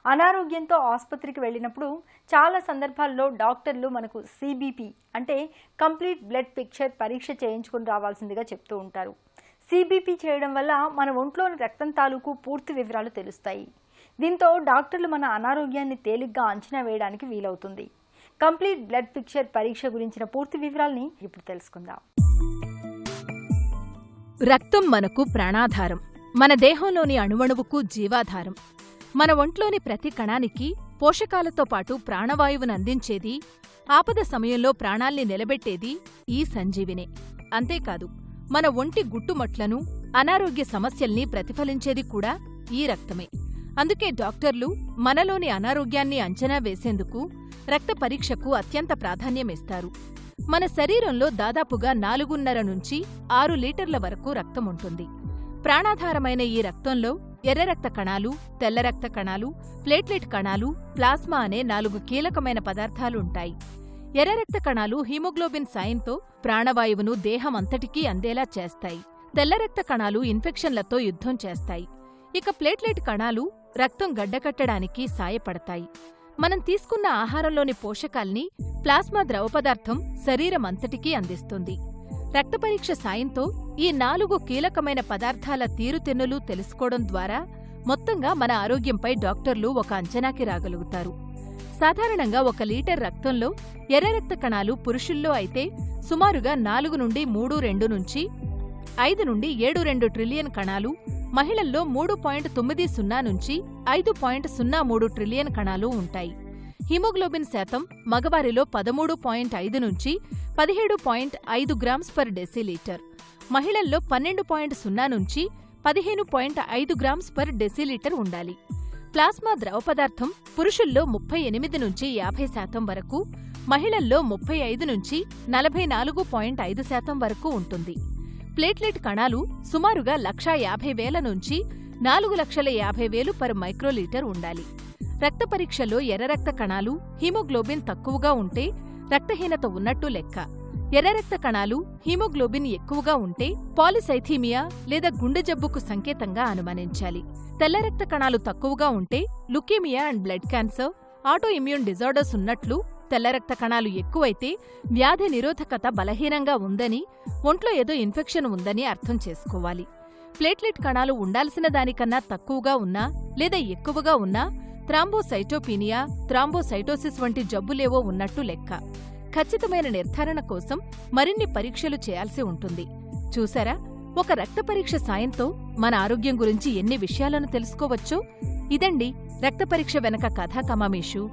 అనారోగ్యంతో ఆసుపత్రికి వెళ్ళినప్పుడు చాలా సందర్భాల్లో డాక్టర్లు మనకు సిబిపి అంటే కంప్లీట్ బ్లడ్ పిక్చర్ పరీక్ష చేయించుకొని రావాల్సిందిగా చెప్తూ ఉంటారు. సిబిపి చేయడం వల్ల మన ఒంట్లోని రక్తం తాలూకు పూర్తి వివరాలు తెలుస్తాయి. దీంతో డాక్టర్లు మన అనారోగ్యాన్ని తేలిగ్గా అంచనా వేయడానికి వీలవుతుంది. కంప్లీట్ బ్లడ్ పిక్చర్ పరీక్ష గురించిన పూర్తి వివరాల్ని ఇప్పుడు తెలుసుకుందాం. రక్తం మనకు ప్రాణాధారం. మన దేహంలోని అణువణువుకు జీవాధారం. మన ఒంట్లోని ప్రతి కణానికి పోషకాలతో పాటు ప్రాణవాయువును అందించేది, ఆపద సమయంలో ప్రాణాల్ని నిలబెట్టేది ఈ సంజీవినే. అంతేకాదు, మన ఒంటి గుట్టుమట్లను, అనారోగ్య సమస్యల్ని ప్రతిఫలించేది కూడా ఈ రక్తమే. అందుకే డాక్టర్లు మనలోని అనారోగ్యాన్ని అంచనా వేసేందుకు రక్త పరీక్షకు అత్యంత ప్రాధాన్యమిస్తారు. మన శరీరంలో దాదాపుగా 4.5 నుంచి 6 లీటర్ల వరకు రక్తముంటుంది. ప్రాణాధారమైన ఈ రక్తంలో ఎర్ర రక్త కణాలు, తెల్ల రక్త కణాలు, ప్లేట్లెట్ కణాలు, ప్లాస్మా అనే 4 కీలకమైన పదార్థాలు ఉంటాయి. ఎర్ర రక్త కణాలు హీమోగ్లోబిన్ సాయంతో ప్రాణవాయువును దేహమంతటికీ అందేలా చేస్తాయి. తెల్ల రక్త కణాలు ఇన్ఫెక్షన్లతో యుద్ధం చేస్తాయి. ఇక ప్లేట్లెట్ కణాలు రక్తం గడ్డకట్టడానికి సాయపడతాయి. మనం తీసుకున్న ఆహారంలోని పోషకాల్ని ప్లాస్మా ద్రవపదార్థం శరీరమంతటికీ అందిస్తుంది. రక్త పరీక్ష సాయంతో ఈ 4 కీలకమైన పదార్థాల తీరుతెన్నులు తెలుసుకోవడం ద్వారా మొత్తంగా మన ఆరోగ్యంపై డాక్టర్లు ఒక అంచనాకి రాగలుగుతారు. సాధారణంగా 1 లీటర్ రక్తంలో ఎర్ర రక్త కణాలు పురుషుల్లో అయితే సుమారుగా 4 నుండి 3.2 నుంచి 5 నుండి 7.2 ట్రిలియన్ కణాలు, మహిళల్లో 3.90 నుంచి 5.03 ట్రిలియన్ కణాలు ఉంటాయి. హిమోగ్లోబిన్ శాతం మగవారిలో 13.5 నుంచి 17.5 గ్రామ్స్ పర్ డెసిలీటర్, మహిళల్లో 12.0 నుంచి 15.5 గ్రామ్స్ పర్ డెసిలీటర్ ఉండాలి. ప్లాస్మా ద్రవపదార్థం పురుషుల్లో 38 నుంచి 50% వరకు, మహిళల్లో 35 నుంచి 44.5% వరకు ఉంటుంది. ప్లేట్లెట్ కణాలు సుమారుగా 1,50,000 నుంచి 4,50,000 పర్ మైక్రోలీటర్ ఉండాలి. రక్త పరీక్షలో ఎర్ర రక్త కణాలు, హీమోగ్లోబిన్ తక్కువగా ఉంటే రక్తహీనత ఉన్నట్టు లెక్క. ఎర్ర రక్త కణాలు, హీమోగ్లోబిన్ ఎక్కువగా ఉంటే పాలిసైథీమియా లేదా గుండె జబ్బుకు సంకేతంగా అనుమానించాలి. తెల్ల రక్త కణాలు తక్కువగా ఉంటే leukaemia and blood cancer, auto immune disorders ఉన్నట్లు, తెల్ల రక్త కణాలు ఎక్కువైతే వ్యాధి నిరోధకత బలహీనంగా ఉందని, ఒంట్లో ఏదో ఇన్ఫెక్షన్ ఉందని అర్థం చేసుకోవాలి. ప్లేట్లెట్ కణాలు ఉండాల్సిన దానికన్నా తక్కువగా ఉన్నా లేదా ఎక్కువగా ఉన్నా థ్రాంబోసైటోపీనియా, థ్రాంబోసైటోసిస్ వంటి జబ్బులేవో ఉన్నట్టు లెక్క. ఖచ్చితమైన నిర్ధారణ కోసం మరిన్ని పరీక్షలు చేయాల్సి ఉంటుంది. చూసారా, ఒక రక్త పరీక్ష సాయంతో మన ఆరోగ్యం గురించి ఎన్ని విషయాలను తెలుసుకోవచ్చో. ఇదండి రక్త పరీక్ష వెనక కథా కమామేషు.